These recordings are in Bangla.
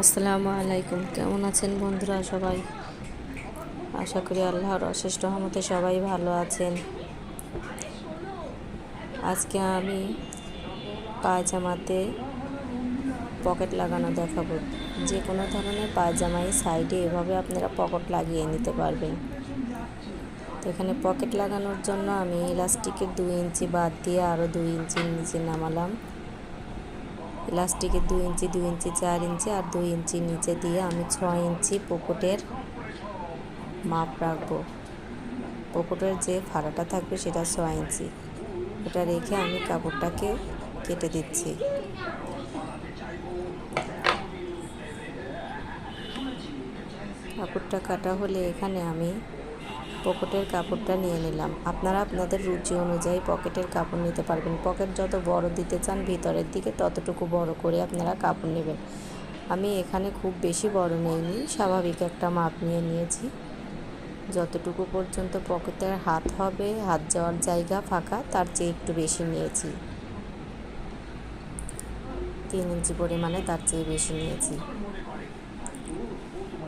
আসসালামু আলাইকুম। কেমন আছেন বন্ধুরা সবাই? আশা করি আল্লাহর অশেষ রহমতে সবাই ভালো আছেন। আজকে আমি পায়জামাতে পকেট লাগানো দেখাবো। যে কোনো ধরনের পায়জামায় সাইডে এভাবে আপনারা পকেট লাগিয়ে নিতে পারবেন। তো এখানে পকেট লাগানোর জন্য আমি ইলাস্টিকের 2 ইঞ্চি বাদ দিয়ে আরও 2 ইঞ্চি নিচে নামালাম। ইলাস্টিকের 2 ইঞ্চি 2 ইঞ্চি 4 ইঞ্চি আর 2 ইঞ্চি নিচে দিয়ে আমি 6 ইঞ্চি পকেটের মাপ রাখবো। পকেটের যে ফাড়াটা থাকবে সেটা 6 ইঞ্চি। এটা রেখে আমি কাপড়টাকে কেটে দিচ্ছি। কাপড়টা কাটা হলে এখানে আমি পকেটের কাপড়টা নিয়ে নিলাম। আপনারা আপনাদের রুচি অনুযায়ী পকেটের কাপড় নিতে পারবেন। পকেট যত বড় দিতে চান ভিতরের দিকে ততটুকু বড় করে আপনারা কাপড় নেবেন। আমি এখানে খুব বেশি বড় নেইনি, স্বাভাবিক একটা মাপ নিয়ে নিয়েছি। যতটুকু পর্যন্ত পকেটের হাত হবে, হাত যাওয়ার জায়গা ফাঁকা, তার চেয়ে একটু বেশি নিয়েছি। 3 ইঞ্চি পরিমাণে তার চেয়ে বেশি নিয়েছি।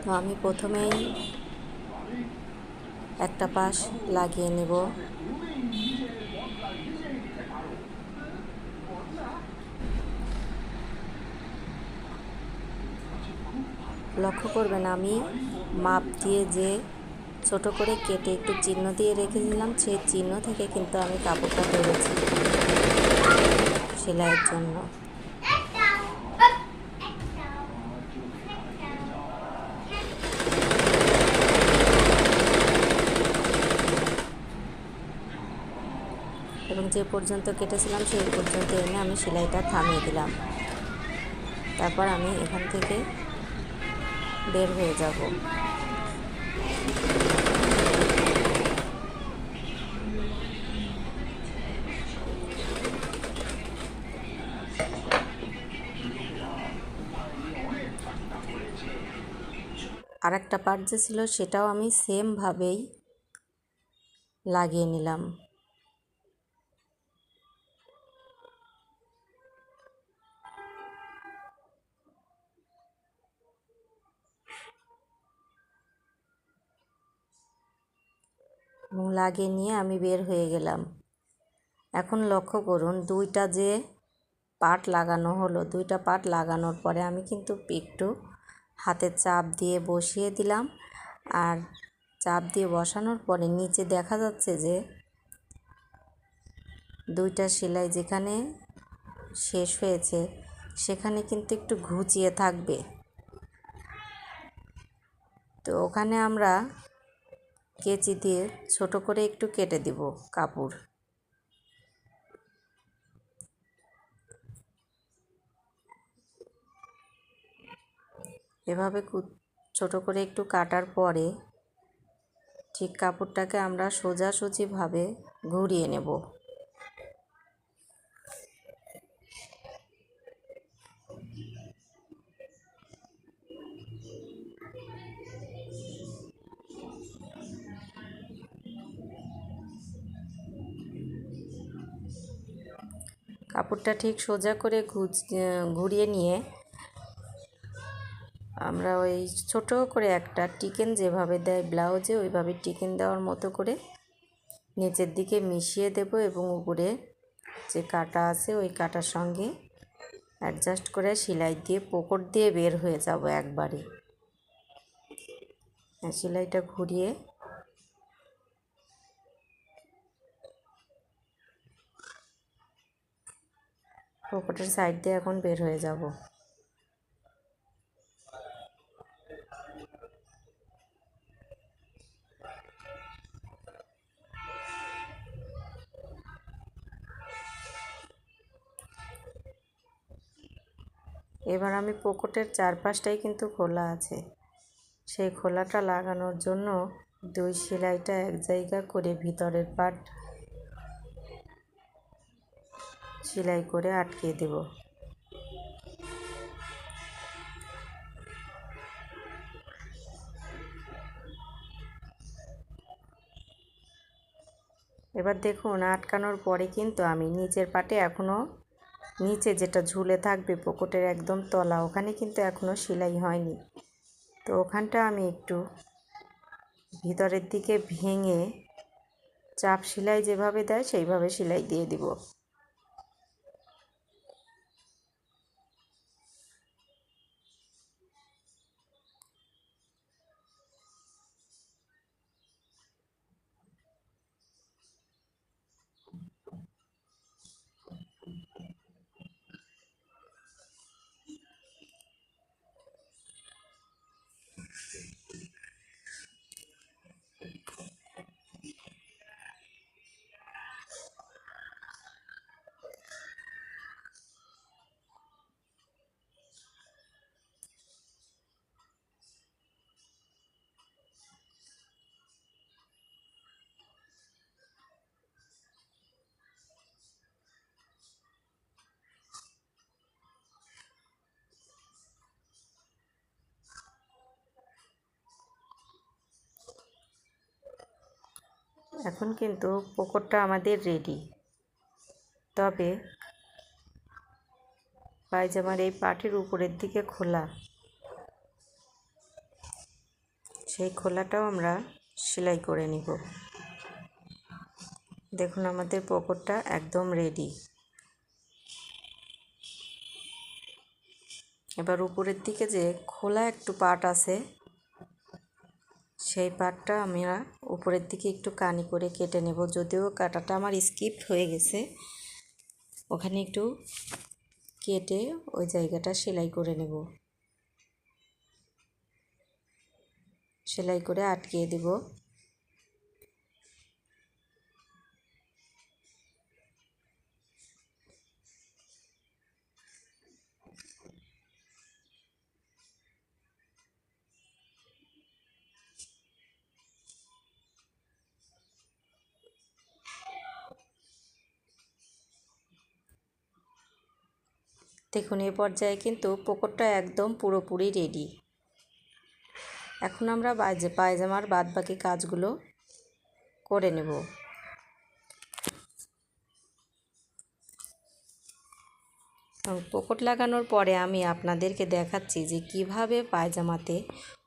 তো আমি প্রথমেই একটা পাশ লাগিয়ে নেব। লক্ষ্য করবেন আমি মাপ দিয়ে যে ছোট করে কেটে একটু চিহ্ন দিয়ে রেখেছিলাম, সেই চিহ্ন থেকে কিন্তু আমি কাপড়টা ধরেছি সেলাইয়ের জন্য। এবং যে পর্যন্ত কেটেছিলাম সেই পর্যন্ত এনে আমি সেলাইটা থামিয়ে দিলাম। তারপর আমি এখান থেকে বের হয়ে যাব। আর একটা পার্ট যে ছিল সেটাও আমি সেমভাবেই লাগিয়ে নিলাম। এবং লাগিয়ে নিয়ে আমি বের হয়ে গেলাম। এখন লক্ষ্য করুন দুইটা যে পার্ট লাগানো হলো, দুইটা পার্ট লাগানোর পরে আমি কিন্তু একটু হাতে চাপ দিয়ে বসিয়ে দিলাম। আর চাপ দিয়ে বসানোর পরে নিচে দেখা যাচ্ছে যে দুইটা সেলাই যেখানে শেষ হয়েছে সেখানে কিন্তু একটু ঘুচিয়ে থাকবে। তো ওখানে আমরা কেচি দিয়ে ছোট করে একটু কেটে দিব কাপড়। এভাবে ছোট করে একটু কাটার পরে ঠিক কাপড়টাকে আমরা সোজাসুজিভাবে ঘুরিয়ে নেব। কাপড়টা ঠিক সোজা করে ঘুরিয়ে নিয়ে আমরা ওই ছোট করে একটা টিকেন যেভাবে দেয় ব্লাউজে, ওইভাবে টিকেন দেওয়ার মতো করে নিচের দিকে মিশিয়ে দেব এবং উপরে যে কাটা আছে ওই কাটার সঙ্গে অ্যাডজাস্ট করে সেলাই দিয়ে পকেট দিয়ে বের হয়ে যাব একবারে। সেলাইটা ঘুরিয়ে পকেটের সাইড দিয়ে এখন বের হয়ে যাব। এবার আমি পকেটের চারপাশটাই কিন্তু খোলা আছে, সেই খোলাটা লাগানোর জন্য দুই সেলাইটা এক জায়গা করে ভিতরের পার্ট সেলাই করে আটকে দেব। এবার দেখুন আটকানোর পরে কিন্তু আমি নিচের পাটে এখনও নিচে যেটা ঝুলে থাকবে পকেটের একদম তলা, ওখানে কিন্তু এখনও সেলাই হয়নি। তো ওখানটা আমি একটু ভিতরের দিকে ভেঙে চাপ সেলাই যেভাবে দেয় সেইভাবে সেলাই দিয়ে দিব। এখন কিন্তু পকেটটা আমাদের রেডি। তবে পায়জামার এই পাটির উপরের দিকে খোলা, সেই খোলাটাও আমরা সেলাই করে নিব। দেখুন আমাদের পকেটটা একদম রেডি। এবার উপরের দিকে যে খোলা একটু পাট আছে, সেই পাটটা আমরা উপরের দিকে একটু কানি করে কেটে নেব। যদিও কাটাটা আমার স্কিপ হয়ে গেছে, ওখানে একটু কেটে ওই জায়গাটা সেলাই করে নেব। সেলাই করে আটকিয়ে দেব। দেখুন এই পর্যায়ে কিন্তু পকেটটা একদম পুরোপুরি রেডি। এখন আমরা পায়জামার বাদবাকি কাজগুলো করে নেব। পকেট লাগানোর পরে আমি আপনাদেরকে দেখাচ্ছি যে কিভাবে পায়জামাতে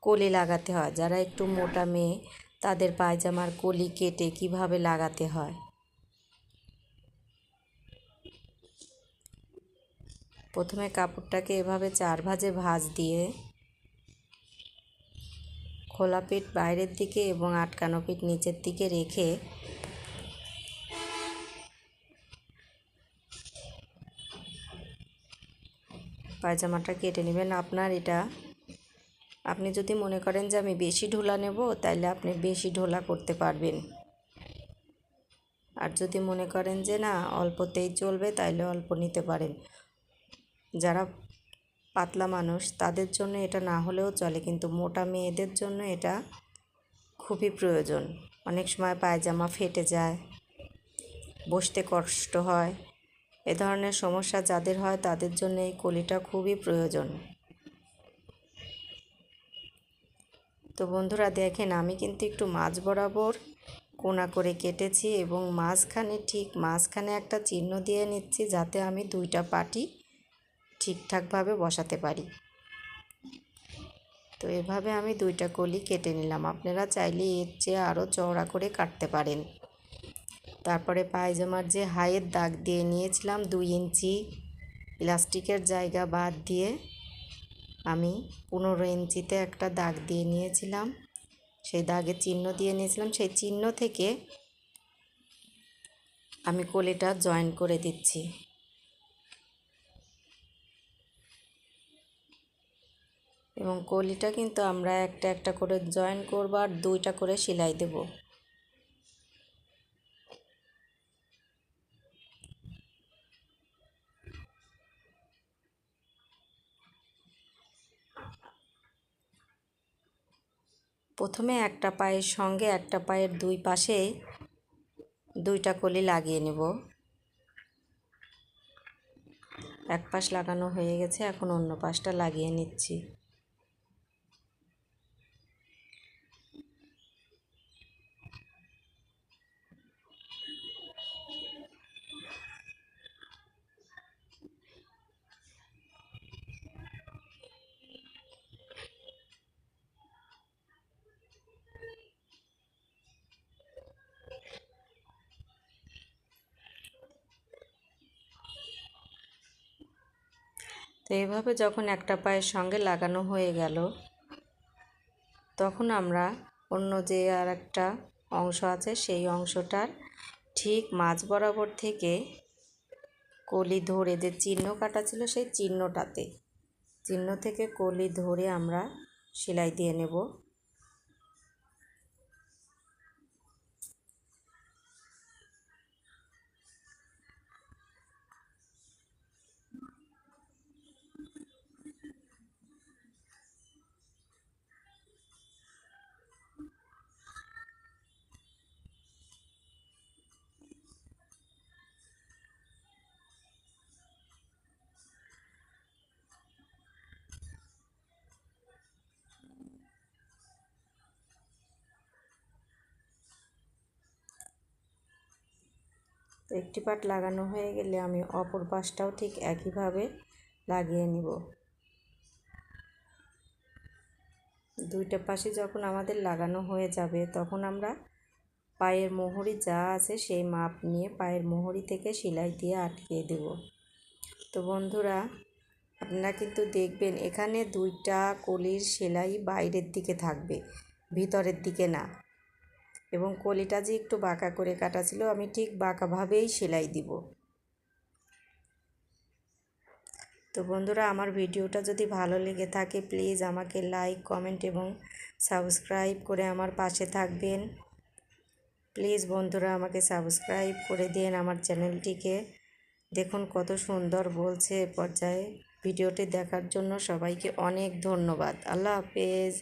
কলি লাগাতে হয়। যারা একটু মোটা মেয়ে তাদের পায়জামার কলি কেটে কিভাবে লাগাতে হয়। প্রথমে কাপড়টাকে এভাবে 4 ভাঁজে ভাঁজ দিয়ে খোলা পিঠ বাইরের দিকে এবং আটকানো পিঠ নিচের দিকে রেখে পায়জামাটা কেটে নেবেন। আপনি যদি মনে করেন যে আমি বেশি ঢোলা নেব, তাহলে আপনি বেশি ঢোলা করতে পারবেন। আর যদি মনে করেন যে না অল্পতেই চলবে, তাহলে অল্প নিতে পারেন। যারা পাতলা মানুষ তাদের জন্য এটা না হলেও চলে, কিন্তু মোটা মেয়েদের জন্য এটা খুবই প্রয়োজন। অনেক সময় পায়জামা ফেটে যায়, বসতে কষ্ট হয়, এ ধরনের সমস্যা যাদের হয় তাদের জন্য এই কলিটা খুবই প্রয়োজন। তো বন্ধুরা দেখেন, আমি কিন্তু একটু মাঝ বরাবর কোনা করে কেটেছি এবং মাঝখানে একটা চিহ্ন দিয়ে নিচ্ছি, যাতে আমি দুইটা পাটি ঠিকঠাকভাবে বসাতে পারি। তো এভাবে আমি দুইটা কলি কেটে নিলাম। আপনারা চাইলে এর চেয়ে আরও চওড়া করে কাটতে পারেন। তারপরে পায়জামার যে হাইয়ের দাগ দিয়ে নিয়েছিলাম 2 ইঞ্চি, ইলাস্টিকের জায়গা বাদ দিয়ে আমি 15 ইঞ্চিতে একটা দাগ দিয়ে নিয়েছিলাম। সেই দাগে চিহ্ন দিয়ে নিয়েছিলাম। সেই চিহ্ন থেকে আমি কলিটা জয়েন করে দিচ্ছি। এবং কলিটা কিন্তু আমরা একটা একটা করে জয়েন করব আর 2টা করে সেলাই দেব। প্রথমে একটা পায়ের সঙ্গে একটা পায়ের 2 পাশে 2টা কলি লাগিয়ে নেব। এক পাশ লাগানো হয়ে গেছে, এখন অন্য পাশটা লাগিয়ে নিচ্ছি। তো এভাবে যখন একটা পায়ের সঙ্গে লাগানো হয়ে গেল, তখন আমরা অন্য যে আর একটা অংশ আছে সেই অংশটার ঠিক মাঝ বরাবর থেকে কলি ধরে যে চিহ্ন কাটা ছিল সেই চিহ্ন থেকে কলি ধরে আমরা সেলাই দিয়ে নেব। তো একটি পাট লাগানো হয়ে গেলে আমি অপর পাশটাও ঠিক একইভাবে লাগিয়ে নিব। দুইটা পাশে যখন আমাদের লাগানো হয়ে যাবে, তখন আমরা পায়ের মোহরি যা আছে সেই মাপ নিয়ে পায়ের মোহরি থেকে সেলাই দিয়ে আটকিয়ে দেব। তো বন্ধুরা, আপনারা কিন্তু দেখবেন এখানে দুইটা কলির সেলাই বাইরের দিকে থাকবে, ভিতরের দিকে না। এবং কলিটা যে একটু বাঁকা করে কাটা ছিল, আমি ঠিক বাঁকাভাবেই সেলাই দিব। তো বন্ধুরা, আমার ভিডিওটা যদি ভালো লেগে থাকে প্লিজ আমাকে লাইক, কমেন্ট এবং সাবস্ক্রাইব করে আমার পাশে থাকবেন। প্লিজ বন্ধুরা, আমাকে সাবস্ক্রাইব করে দিন আমার চ্যানেলটিকে। দেখুন কত সুন্দর বলছে। পর্যায়ে ভিডিওটি দেখার জন্য সবাইকে অনেক ধন্যবাদ। আল্লাহ হাফেজ।